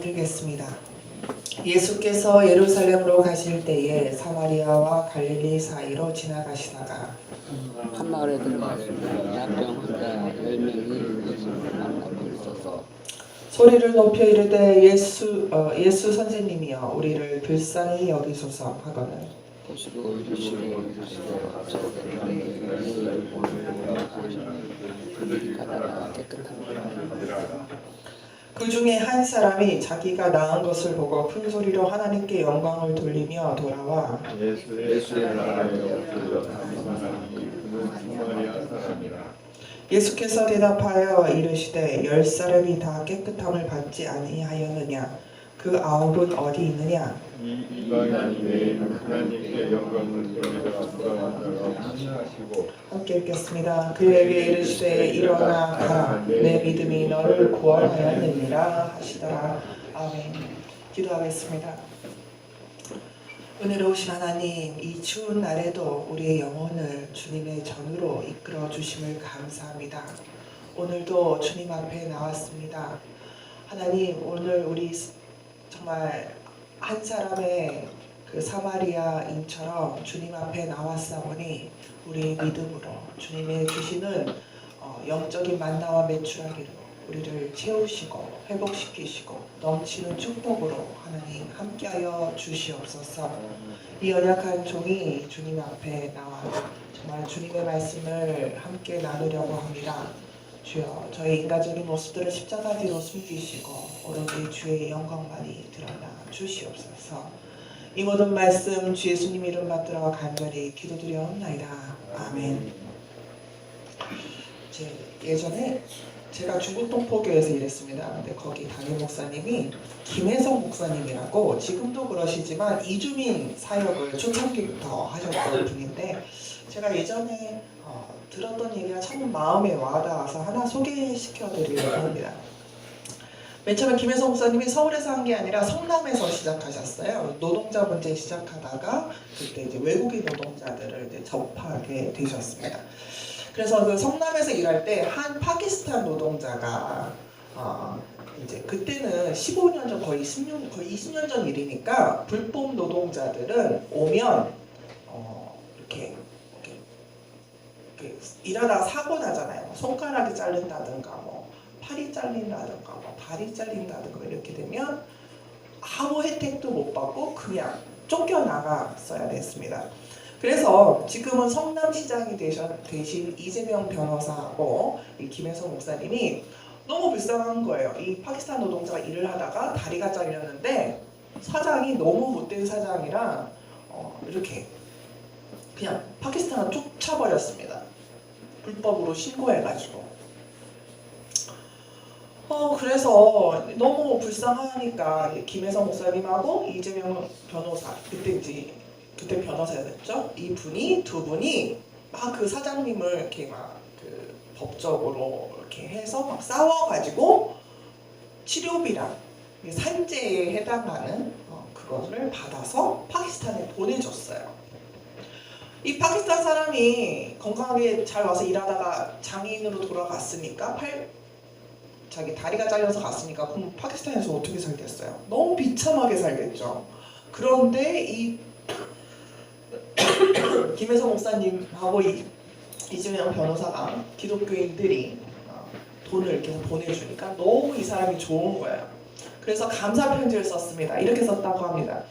드리겠습니다. 예수께서 예루살렘으로 가실 때에 사마리아와 갈릴리 사이로 지나가시다가 한 마을에 들어가서 약병 환자 10명이 예수를 만나고 있어서 소리를 높여 이르되 예수 선생님이여 우리를 불쌍히 여기소서 하거늘 보시고 이르시되 저들이 그들이 가다가 깨끗합니다. 그 중에 한 사람이 자기가 나은 것을 보고 큰 소리로 하나님께 영광을 돌리며 돌아와 예수의 나라에 엎드려 사마리아 사람이라. 예수께서 대답하여 이르시되 10사람이 다 깨끗함을 받지 아니하였느냐 그 9은 어디 있느냐 이 이방인 외에는 하나님께 영광을 돌려 돌아왔다고 하시고 함께 읽겠습니다. 그에게 이르시되 일어나 가라 내 믿음이 너를 구원하였느니라 하시더라. 아멘. 기도하겠습니다. 은혜로우신 하나님, 이 추운 날에도 우리의 영혼을 주님의 전으로 이끌어 주심을 감사합니다. 오늘도 주님 앞에 나왔습니다. 하나님, 오늘 우리 정말 한 사람의 그 사마리아인처럼 주님 앞에 나왔사오니 우리의 믿음으로 주님의 주시는 영적인 만나와 메추라기로 우리를 채우시고 회복시키시고 넘치는 축복으로 하나님 함께하여 주시옵소서. 이 연약한 종이 주님 앞에 나와 정말 주님의 말씀을 함께 나누려고 합니다. 주여 저희 인간적인 모습들을 십자가 뒤로 숨기시고 오로지 주의 영광만이 드러나 주시옵소서. 이 모든 말씀 주 예수님 이름 받들어 간절히 기도드려옵나이다. 아멘. 예전에 제가 중국 동포교회에서 일했습니다. 근데 거기 담임 목사님이 김혜성 목사님이라고 지금도 그러시지만 이주민 사역을 초창기부터 하셨던 분인데 제가 예전에 들었던 얘기가 참 마음에 와닿아서 하나 소개시켜 드리려고 합니다. 맨 처음에 김혜성 목사님이 서울에서 한 게 아니라 성남에서 시작하셨어요. 노동자 문제 시작하다가 그때 이제 외국인 노동자들을 이제 접하게 되셨습니다. 그래서 그 성남에서 일할 때 한 파키스탄 노동자가 이제 그때는 15년 전 거의 20년 전 일이니까 불법 노동자들은 오면 이렇게 일하다가 사고 나잖아요. 손가락이 잘린다든가 뭐 팔이 잘린다든가 뭐 발이 잘린다든가 이렇게 되면 아무 혜택도 못 받고 그냥 쫓겨나갔어야 됐습니다. 그래서 지금은 성남시장이 되신 이재명 변호사하고 이 김혜성 목사님이 너무 불쌍한 거예요. 이 파키스탄 노동자가 일을 하다가 다리가 잘렸는데 사장이 너무 못된 사장이라 이렇게 그냥 파키스탄을 쫓아버렸습니다. 불법으로 신고해가지고. 그래서 너무 불쌍하니까 김혜성 목사님하고 이재명 변호사 그때 변호사였죠. 이 두 분이 막 그 사장님을 이렇게 막 그 법적으로 이렇게 해서 막 싸워가지고 치료비랑 산재에 해당하는 그것을 받아서 파키스탄에 보내줬어요. 이 파키스탄 사람이 건강하게 잘 와서 일하다가 장애인으로 돌아갔으니까 자기 다리가 잘려서 갔으니까 그럼 파키스탄에서 어떻게 살겠어요? 너무 비참하게 살겠죠. 그런데 이 김혜성 목사님하고 이재명 변호사가 기독교인들이 돈을 계속 보내주니까 너무 이 사람이 좋은 거예요. 그래서 감사 편지를 썼습니다. 이렇게 썼다고 합니다.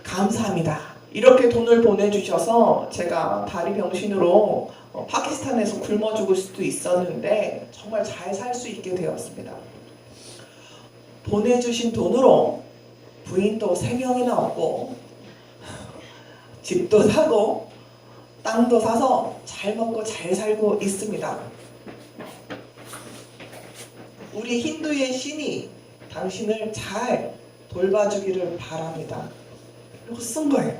감사합니다. 이렇게 돈을 보내주셔서 제가 다리 병신으로 파키스탄에서 굶어 죽을 수도 있었는데 정말 잘 살 수 있게 되었습니다. 보내주신 돈으로 부인도 3명이나 얻고 집도 사고 땅도 사서 잘 먹고 잘 살고 있습니다. 우리 힌두의 신이 당신을 잘 돌봐주기를 바랍니다. 이러고 쓴 거예요.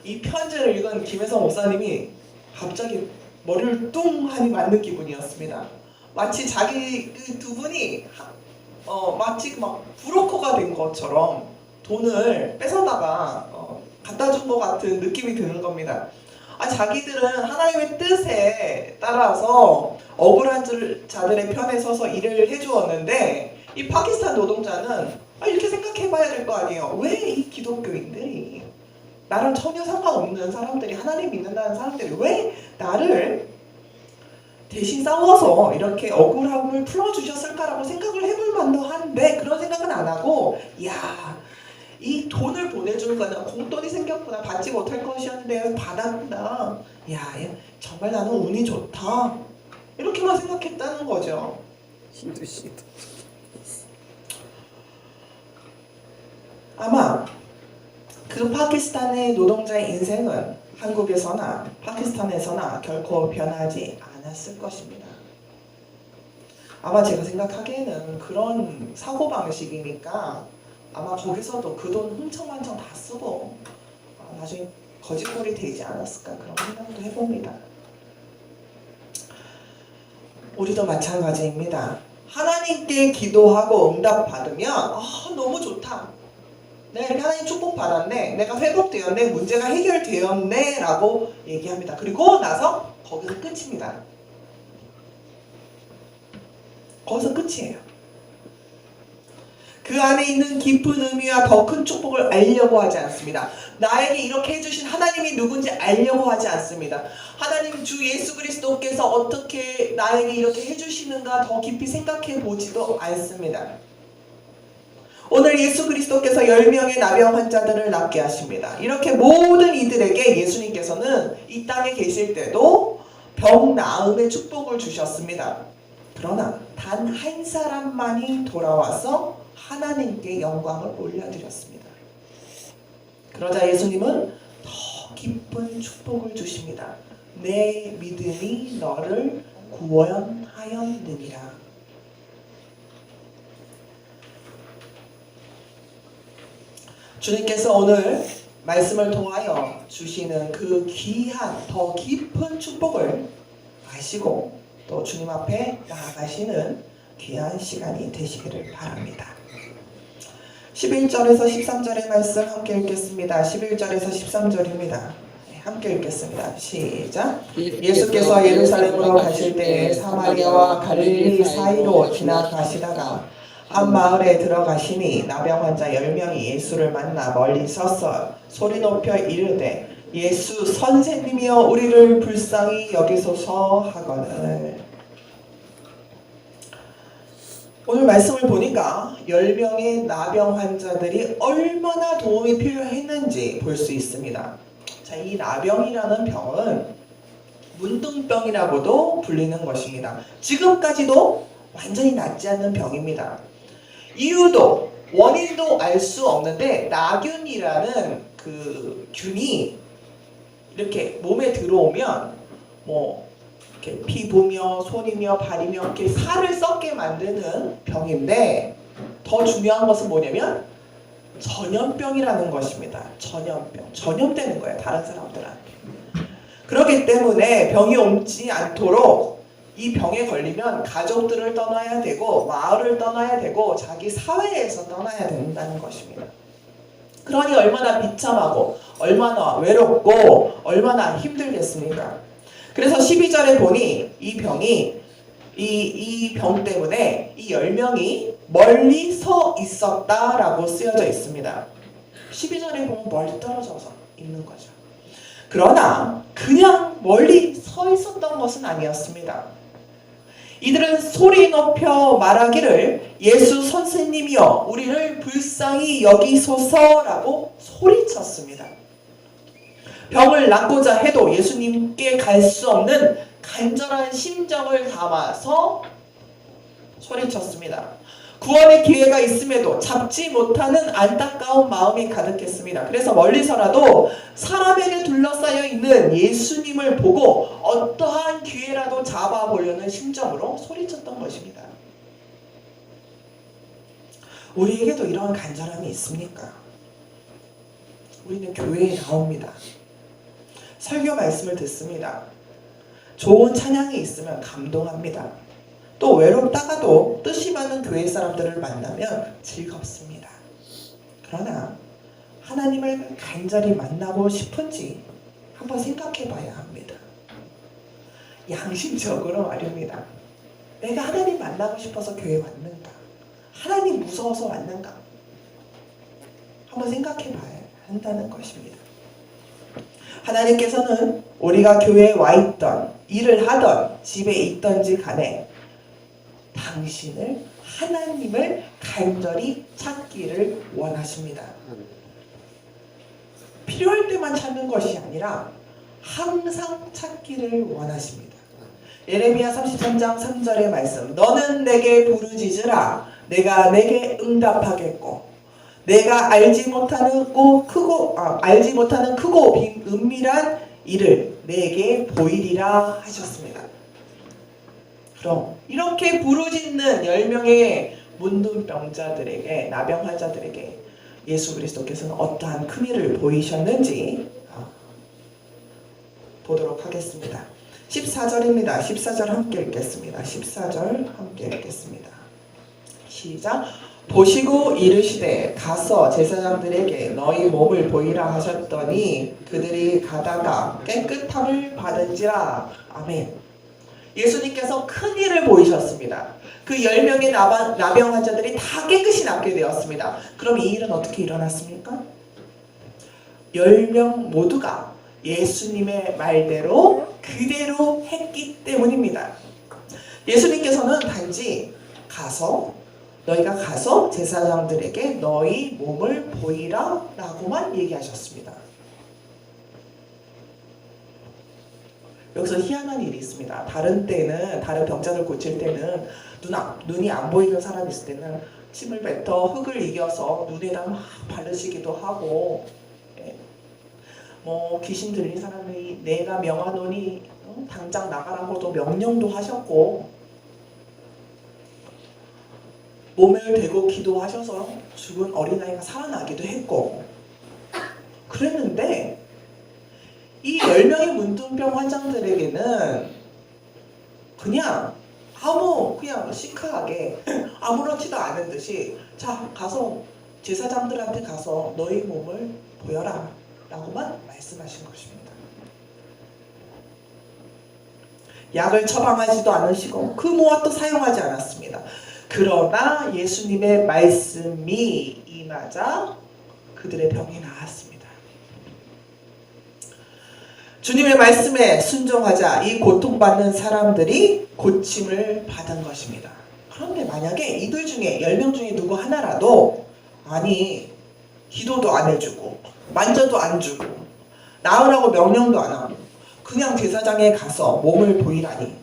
이 편지를 읽은 김혜성 목사님이 갑자기 머리를 뚱하니 맞는 기분이었습니다. 마치 자기 두 분이 마치 막 브로커가 된 것처럼 돈을 뺏어다가 갖다 준 것 같은 느낌이 드는 겁니다. 자기들은 하나님의 뜻에 따라서 억울한 자들의 편에 서서 일을 해주었는데 이 파키스탄 노동자는 이렇게 생각해봐야 될 거 아니에요. 왜 이 기독교인들이, 나랑 전혀 상관없는 사람들이, 하나님 믿는다는 사람들이 왜 나를 대신 싸워서 이렇게 억울함을 풀어주셨을까라고 생각을 해볼 만도 한데, 그런 생각은 안 하고, 이 돈을 보내준 거는 공돈이 생겼구나, 받지 못할 것이었는데 받았구나, 정말 나는 운이 좋다, 이렇게만 생각했다는 거죠. 아마 그 파키스탄의 노동자의 인생은 한국에서나 파키스탄에서나 결코 변하지 않았을 것입니다. 아마 제가 생각하기에는 그런 사고방식이니까 아마 거기서도 그 돈 흥청망청 다 쓰고 나중에 거지꼴이 되지 않았을까, 그런 생각도 해봅니다. 우리도 마찬가지입니다. 하나님께 기도하고 응답받으면 너무 좋다, 내가 이렇게 하나님 축복 받았네, 내가 회복되었네, 문제가 해결되었네 라고 얘기합니다. 그리고 나서 거기서 끝입니다. 거기서 끝이에요. 그 안에 있는 깊은 의미와 더 큰 축복을 알려고 하지 않습니다. 나에게 이렇게 해주신 하나님이 누군지 알려고 하지 않습니다. 하나님 주 예수 그리스도께서 어떻게 나에게 이렇게 해주시는가 더 깊이 생각해 보지도 않습니다. 오늘 예수 그리스도께서 10명의 나병 환자들을 낫게 하십니다. 이렇게 모든 이들에게 예수님께서는 이 땅에 계실 때도 병 나음의 축복을 주셨습니다. 그러나 단 한 사람만이 돌아와서 하나님께 영광을 올려드렸습니다. 그러자 예수님은 더 깊은 축복을 주십니다. 내 믿음이 너를 구원하였느니라. 주님께서 오늘 말씀을 통하여 주시는 그 귀한 더 깊은 축복을 아시고 또 주님 앞에 나아가시는 귀한 시간이 되시기를 바랍니다. 11절에서 13절의 말씀 함께 읽겠습니다. 11절에서 13절입니다. 함께 읽겠습니다. 시작. 예수께서 예루살렘으로 가실 때 사마리아와 갈릴리 사이로 지나가시다가 한 마을에 들어가시니 나병 환자 10명이 예수를 만나 멀리 서서 소리 높여 이르되 예수 선생님이여 우리를 불쌍히 여기소서 하거늘. 오늘 말씀을 보니까 10명의 나병 환자들이 얼마나 도움이 필요했는지 볼 수 있습니다. 자, 이 나병이라는 병은 문둥병이라고도 불리는 것입니다. 지금까지도 완전히 낫지 않는 병입니다. 이유도 원인도 알 수 없는데 나균이라는 그 균이 이렇게 몸에 들어오면 이렇게 피부며 손이며 발이며 이렇게 살을 썩게 만드는 병인데, 더 중요한 것은 뭐냐면 전염병이라는 것입니다. 전염되는 거예요, 다른 사람들한테. 그렇기 때문에 병이 옮지 않도록 이 병에 걸리면 가족들을 떠나야 되고 마을을 떠나야 되고 자기 사회에서 떠나야 된다는 것입니다. 그러니 얼마나 비참하고 얼마나 외롭고 얼마나 힘들겠습니까? 그래서 12절에 보니 이 병이 이 병 때문에 이 10명이 멀리 서 있었다라고 쓰여져 있습니다. 12절에 보면 멀리 떨어져서 있는 거죠. 그러나 그냥 멀리 서 있었던 것은 아니었습니다. 이들은 소리 높여 말하기를 예수 선생님이여 우리를 불쌍히 여기소서라고 소리쳤습니다. 병을 낫고자 해도 예수님께 갈 수 없는 간절한 심정을 담아서 소리쳤습니다. 구원의 기회가 있음에도 잡지 못하는 안타까운 마음이 가득했습니다. 그래서 멀리서라도 사람에게 둘러싸여 있는 예수님을 보고 어떠한 기회라도 잡아보려는 심정으로 소리쳤던 것입니다. 우리에게도 이러한 간절함이 있습니까? 우리는 교회에 나옵니다. 설교 말씀을 듣습니다. 좋은 찬양이 있으면 감동합니다. 또 외롭다가도 뜻이 많은 교회 사람들을 만나면 즐겁습니다. 그러나 하나님을 간절히 만나고 싶은지 한번 생각해 봐야 합니다. 양심적으로 말입니다. 내가 하나님 만나고 싶어서 교회 왔는가? 하나님 무서워서 왔는가? 한번 생각해 봐야 한다는 것입니다. 하나님께서는 우리가 교회에 와 있던, 일을 하던, 집에 있던지 간에 당신을, 하나님을 간절히 찾기를 원하십니다. 필요할 때만 찾는 것이 아니라 항상 찾기를 원하십니다. 예레미야 33장 3절의 말씀, 너는 내게 부르짖으라 내가 내게 응답하겠고 내가 알지 못하는 크고 은밀한 일을 내게 보이리라 하셨습니다. 그럼 이렇게 부르짖는 10명의 문둥병자들에게, 나병 환자들에게 예수 그리스도께서는 어떠한 큰 일을 보이셨는지 보도록 하겠습니다. 14절입니다. 14절 함께 읽겠습니다. 14절 함께 읽겠습니다. 시작. 보시고 이르시되 가서 제사장들에게 너희 몸을 보이라 하셨더니 그들이 가다가 깨끗함을 받은지라. 아멘. 예수님께서 큰 일을 보이셨습니다. 그 10명의 나병 환자들이 다 깨끗이 낫게 되었습니다. 그럼 이 일은 어떻게 일어났습니까? 10명 모두가 예수님의 말대로 그대로 했기 때문입니다. 예수님께서는 단지 너희가 가서 제사장들에게 너희 몸을 보이라 라고만 얘기하셨습니다. 여기서 희한한 일이 있습니다. 다른 때는, 다른 병자들 고칠 때는 눈이 안 보이는 사람이 있을 때는 침을 뱉어 흙을 이겨서 눈에다 막 바르시기도 하고, 귀신 들린 사람이 내가 명하노니 당장 나가라고도 명령도 하셨고, 몸을 대고 기도하셔서 죽은 어린아이가 살아나기도 했고 그랬는데, 이 10명의 문둥병 환자들에게는 그냥 시크하게 아무렇지도 않은 듯이 자 가서 제사장들한테 가서 너희 몸을 보여라 라고만 말씀하신 것입니다. 약을 처방하지도 않으시고 그 무엇도 사용하지 않았습니다. 그러나 예수님의 말씀이 임하자 그들의 병이 나았습니다. 주님의 말씀에 순종하자 이 고통받는 사람들이 고침을 받은 것입니다. 그런데 만약에 이들 중에 10명 중에 누구 하나라도 기도도 안 해주고 만져도 안 주고 나으라고 명령도 안 하고 그냥 제사장에 가서 몸을 보이라니,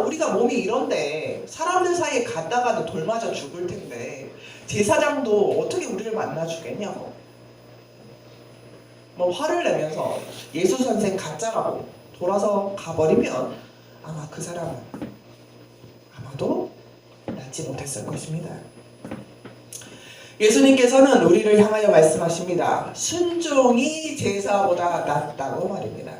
우리가 몸이 이런데 사람들 사이에 갔다가도 돌 맞아 죽을 텐데 제사장도 어떻게 우리를 만나 주겠냐고 화를 내면서 예수 선생 가짜라고 돌아서 가버리면 아마 그 사람은 아마도 낫지 못했을 것입니다. 예수님께서는 우리를 향하여 말씀하십니다. 순종이 제사보다 낫다고 말입니다.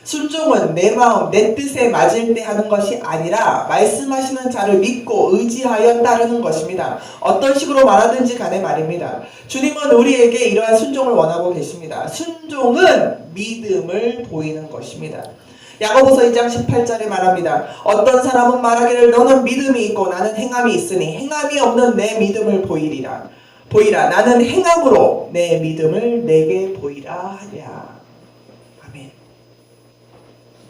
순종은 내 마음, 내 뜻에 맞을 때 하는 것이 아니라 말씀하시는 자를 믿고 의지하여 따르는 것입니다. 어떤 식으로 말하든지 간에 말입니다. 주님은 우리에게 이러한 순종을 원하고 계십니다. 순종은 믿음을 보이는 것입니다. 야고보서 2장 18절에 말합니다. 어떤 사람은 말하기를 너는 믿음이 있고 나는 행함이 있으니 행함이 없는 내 믿음을 보이라. 나는 행함으로 내 믿음을 내게 보이라 하랴. 아멘.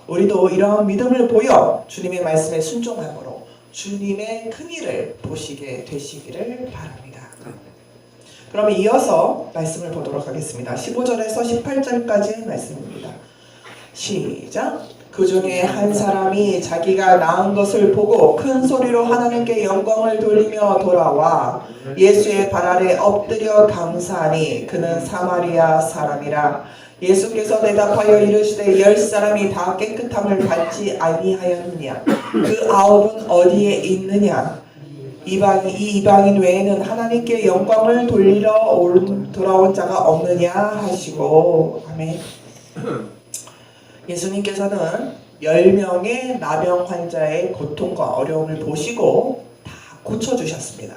우리도 이러한 믿음을 보여 주님의 말씀에 순종함으로 주님의 큰 일을 보시게 되시기를 바랍니다. 그러면 이어서 말씀을 보도록 하겠습니다. 15절에서 18절까지의 말씀입니다. 시작. 그 중에 한 사람이 자기가 낳은 것을 보고 큰 소리로 하나님께 영광을 돌리며 돌아와 예수의 발 아래 엎드려 감사하니 그는 사마리아 사람이라. 예수께서 대답하여 이르시되 10사람이 다 깨끗함을 받지 아니하였느냐? 그 9은 어디에 있느냐? 이 이방인 외에는 하나님께 영광을 돌리러 돌아온 자가 없느냐 하시고. 아멘. 예수님께서는 10명의 나병 환자의 고통과 어려움을 보시고 다 고쳐주셨습니다.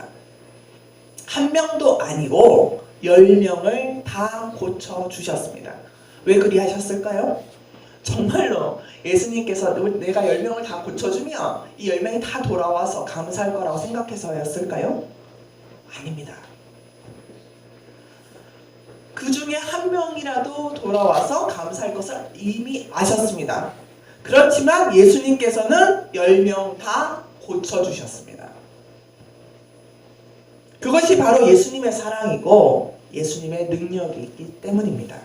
한 명도 아니고 10명을 다 고쳐주셨습니다. 왜 그리 하셨을까요? 정말로 예수님께서 내가 10명을 다 고쳐주면 이 10명이 다 돌아와서 감사할 거라고 생각해서였을까요? 아닙니다. 그 중에 한 명이라도 돌아와서 감사할 것을 이미 아셨습니다. 그렇지만 예수님께서는 10명 다 고쳐주셨습니다. 그것이 바로 예수님의 사랑이고 예수님의 능력이 있기 때문입니다.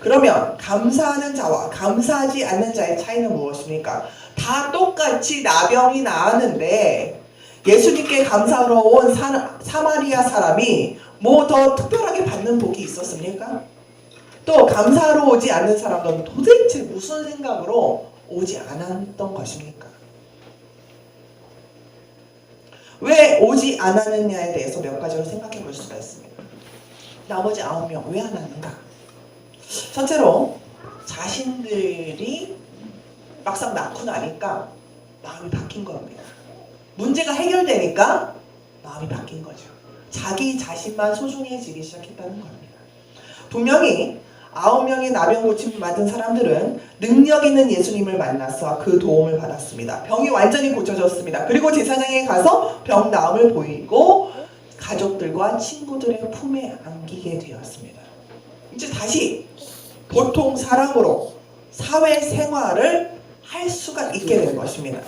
그러면 감사하는 자와 감사하지 않는 자의 차이는 무엇입니까? 다 똑같이 나병이 나았는데 예수님께 감사하러 온 사마리아 사람이 뭐 더 특별하게 받는 복이 있었습니까? 또 감사하러 오지 않는 사람들은 도대체 무슨 생각으로 오지 않았던 것입니까? 왜 오지 않았느냐에 대해서 몇 가지로 생각해 볼 수가 있습니다. 나머지 9명 왜 안 왔는가? 첫째로 자신들이 막상 낳고 나니까 마음이 바뀐 겁니다. 문제가 해결되니까 마음이 바뀐 거죠. 자기 자신만 소중해지기 시작했다는 겁니다. 분명히 9명의 나병 고침을 받은 사람들은 능력 있는 예수님을 만나서 그 도움을 받았습니다. 병이 완전히 고쳐졌습니다. 그리고 제사장에 가서 병 나음을 보이고 가족들과 친구들의 품에 안기게 되었습니다. 이제 다시 보통 사람으로 사회생활을 할 수가 있게 된 것입니다.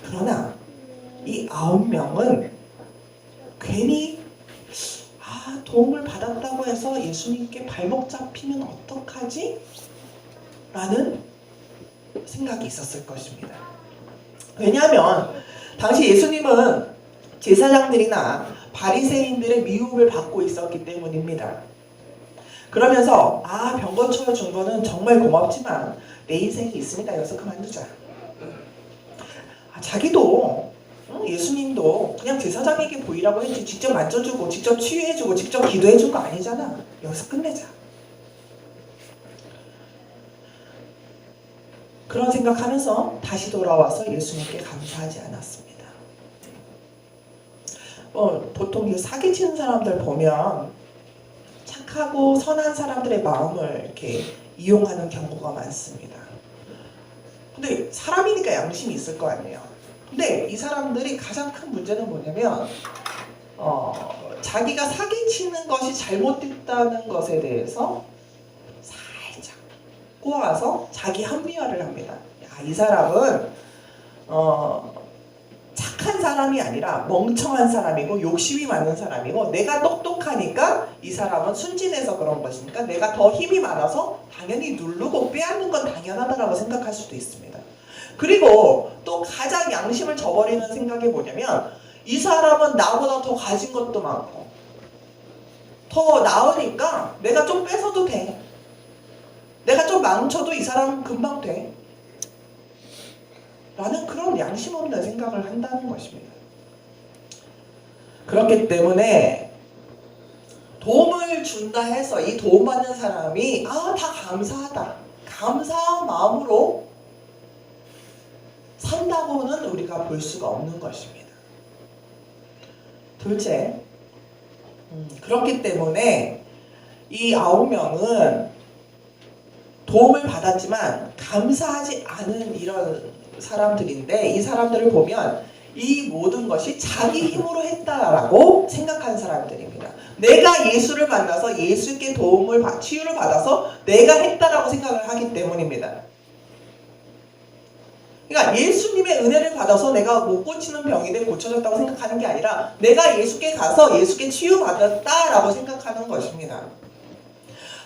그러나 이 9명은 괜히 도움을 받았다고 해서 예수님께 발목 잡히면 어떡하지? 라는 생각이 있었을 것입니다. 왜냐하면 당시 예수님은 제사장들이나 바리새인들의 미움을 받고 있었기 때문입니다. 그러면서 병 고쳐준 거는 정말 고맙지만 내 인생이 있으니까 여기서 그만두자. 자기도 예수님도 그냥 제사장에게 보이라고 했지 직접 만져주고 직접 치유해주고 직접 기도해준 거 아니잖아. 여기서 끝내자. 그런 생각하면서 다시 돌아와서 예수님께 감사하지 않았습니다. 보통 사기치는 사람들 보면 착하고 선한 사람들의 마음을 이렇게 이용하는 경우가 많습니다. 근데 사람이니까 양심이 있을 거 아니에요. 근데 이 사람들이 가장 큰 문제는 뭐냐면 자기가 사기치는 것이 잘못됐다는 것에 대해서 살짝 꼬아서 자기 합리화를 합니다. 이 사람은 착한 사람이 아니라 멍청한 사람이고 욕심이 많은 사람이고 내가 똑똑하니까 이 사람은 순진해서 그런 것이니까 내가 더 힘이 많아서 당연히 누르고 빼앗는 건 당연하다라고 생각할 수도 있습니다. 그리고 또 가장 양심을 저버리는 생각이 뭐냐면 이 사람은 나보다 더 가진 것도 많고 더 나으니까 내가 좀 뺏어도 돼. 내가 좀 망쳐도 이 사람은 금방 돼. 라는 그런 양심 없는 생각을 한다는 것입니다. 그렇기 때문에 도움을 준다 해서 이 도움받는 사람이 다 감사하다. 감사한 마음으로 산다고는 우리가 볼 수가 없는 것입니다. 둘째, 그렇기 때문에 이 9명은 도움을 받았지만 감사하지 않은 이런 사람들인데 이 사람들을 보면 이 모든 것이 자기 힘으로 했다라고 생각하는 사람들입니다. 내가 예수를 만나서 예수께 치유를 받아서 내가 했다라고 생각을 하기 때문입니다. 그러니까 예수님의 은혜를 받아서 내가 못 고치는 병인데 고쳐졌다고 생각하는 게 아니라 내가 예수께 가서 예수께 치유받았다라고 생각하는 것입니다.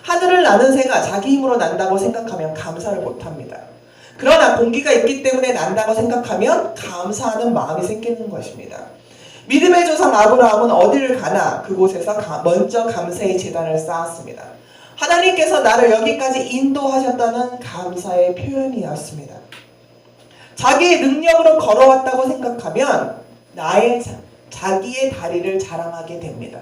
하늘을 나는 새가 자기 힘으로 난다고 생각하면 감사를 못합니다. 그러나 공기가 있기 때문에 난다고 생각하면 감사하는 마음이 생기는 것입니다. 믿음의 조상 아브라함은 어디를 가나 그곳에서 먼저 감사의 제단을 쌓았습니다. 하나님께서 나를 여기까지 인도하셨다는 감사의 표현이었습니다. 자기의 능력으로 걸어왔다고 생각하면 자기의 다리를 자랑하게 됩니다.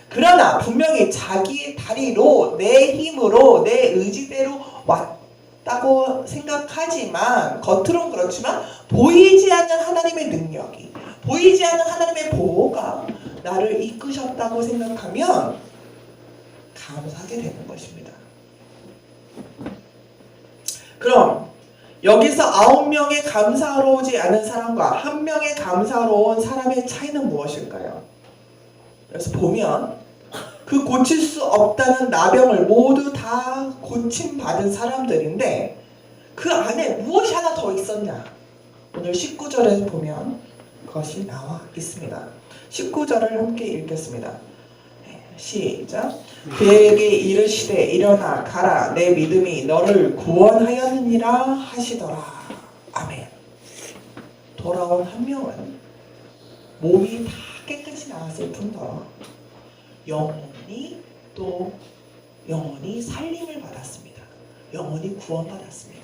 그러나 분명히 자기의 다리로 내 힘으로 내 의지대로 왔다고 생각하지만 겉으로는 그렇지만 보이지 않는 하나님의 능력이 보이지 않는 하나님의 보호가 나를 이끄셨다고 생각하면 감사하게 되는 것입니다. 그럼 여기서 9명의 감사하러 오지 않은 사람과 1명의 감사하러 온 사람의 차이는 무엇일까요? 그래서 보면 그 고칠 수 없다는 나병을 모두 다 고침받은 사람들인데 그 안에 무엇이 하나 더 있었냐? 오늘 19절에 보면 그것이 나와 있습니다. 19절을 함께 읽겠습니다. 시작. 그에게 이르시되 일어나 가라 내 믿음이 너를 구원하였느니라 하시더라. 아멘. 돌아온 1명은 몸이 다 깨끗이 나았을 뿐더러 영혼이 살림을 받았습니다. 영혼이 구원받았습니다.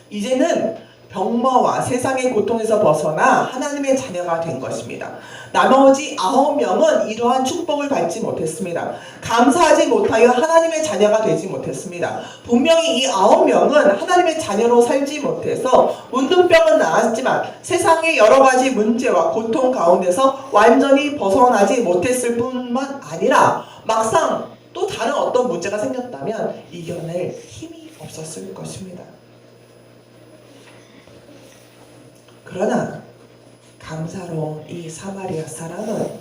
이제는 병마와 세상의 고통에서 벗어나 하나님의 자녀가 된 것입니다. 나머지 9명은 이러한 축복을 받지 못했습니다. 감사하지 못하여 하나님의 자녀가 되지 못했습니다. 분명히 이 9명은 하나님의 자녀로 살지 못해서 문둥병은 나았지만 세상의 여러 가지 문제와 고통 가운데서 완전히 벗어나지 못했을 뿐만 아니라 막상 또 다른 어떤 문제가 생겼다면 이겨낼 힘이 없었을 것입니다. 그러나 감사로운 이 사마리아 사람은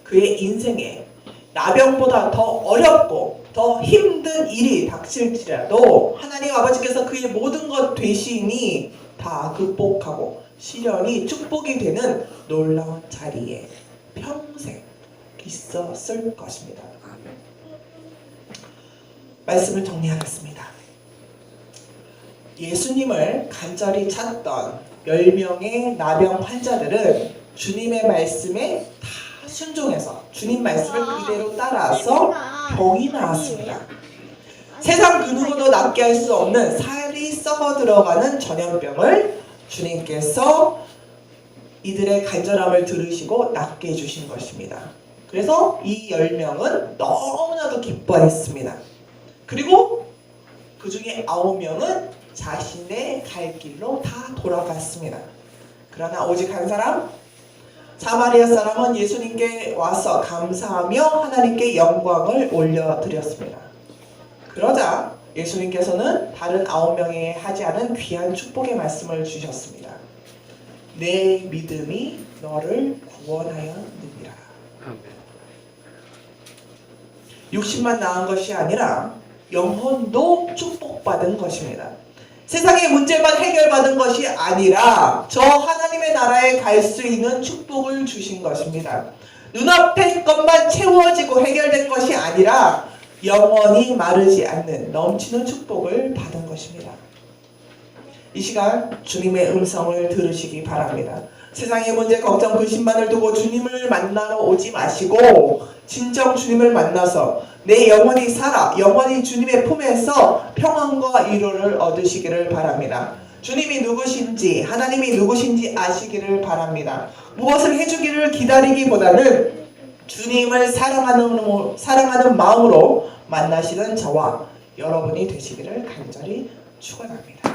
그의 인생에 나병보다 더 어렵고 더 힘든 일이 닥칠지라도 하나님 아버지께서 그의 모든 것 되시니 다 극복하고 시련이 축복이 되는 놀라운 자리에 평생 있었을 것입니다. 말씀을 정리하겠습니다. 예수님을 간절히 찾던 10명의 나병 환자들은 주님의 말씀에 다 순종해서 주님 말씀을 그대로 따라서 병이 나았습니다. 세상 그 누구도 낫게 할 수 없는 살이 썩어 들어가는 전염병을 주님께서 이들의 간절함을 들으시고 낫게 해주신 것입니다. 그래서 이 10명은 너무나도 기뻐했습니다. 그리고 그 중에 9명은 자신의 갈 길로 다 돌아갔습니다. 그러나 오직 한 사람, 사마리아 사람은 예수님께 와서 감사하며 하나님께 영광을 올려드렸습니다. 그러자 예수님께서는 다른 9명에 하지 않은 귀한 축복의 말씀을 주셨습니다. 내 믿음이 너를 구원하였느니라. 60만 나은 것이 아니라 영혼도 축복받은 것입니다. 세상의 문제만 해결받은 것이 아니라 저 하나님의 나라에 갈 수 있는 축복을 주신 것입니다. 눈앞의 것만 채워지고 해결된 것이 아니라 영원히 마르지 않는 넘치는 축복을 받은 것입니다. 이 시간 주님의 음성을 들으시기 바랍니다. 세상의 문제, 걱정, 근심만을 두고 주님을 만나러 오지 마시고 진정 주님을 만나서 내 영혼이 살아 영원히 주님의 품에서 평안과 위로를 얻으시기를 바랍니다. 주님이 누구신지 하나님이 누구신지 아시기를 바랍니다. 무엇을 해주기를 기다리기보다는 주님을 사랑하는 마음으로 만나시는 저와 여러분이 되시기를 간절히 축원합니다.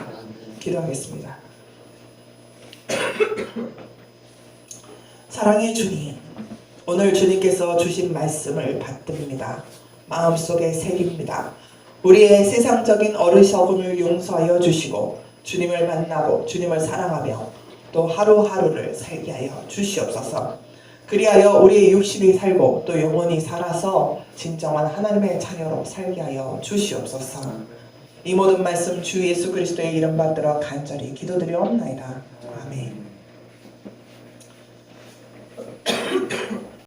기도하겠습니다. 사랑의 주님, 오늘 주님께서 주신 말씀을 받듭니다. 마음속에 새깁니다. 우리의 세상적인 어리석음을 용서하여 주시고 주님을 만나고 주님을 사랑하며 또 하루하루를 살게 하여 주시옵소서. 그리하여 우리의 육신이 살고 또 영혼이 살아서 진정한 하나님의 자녀로 살게 하여 주시옵소서. 이 모든 말씀 주 예수 그리스도의 이름 받들어 간절히 기도드리옵나이다. 아멘.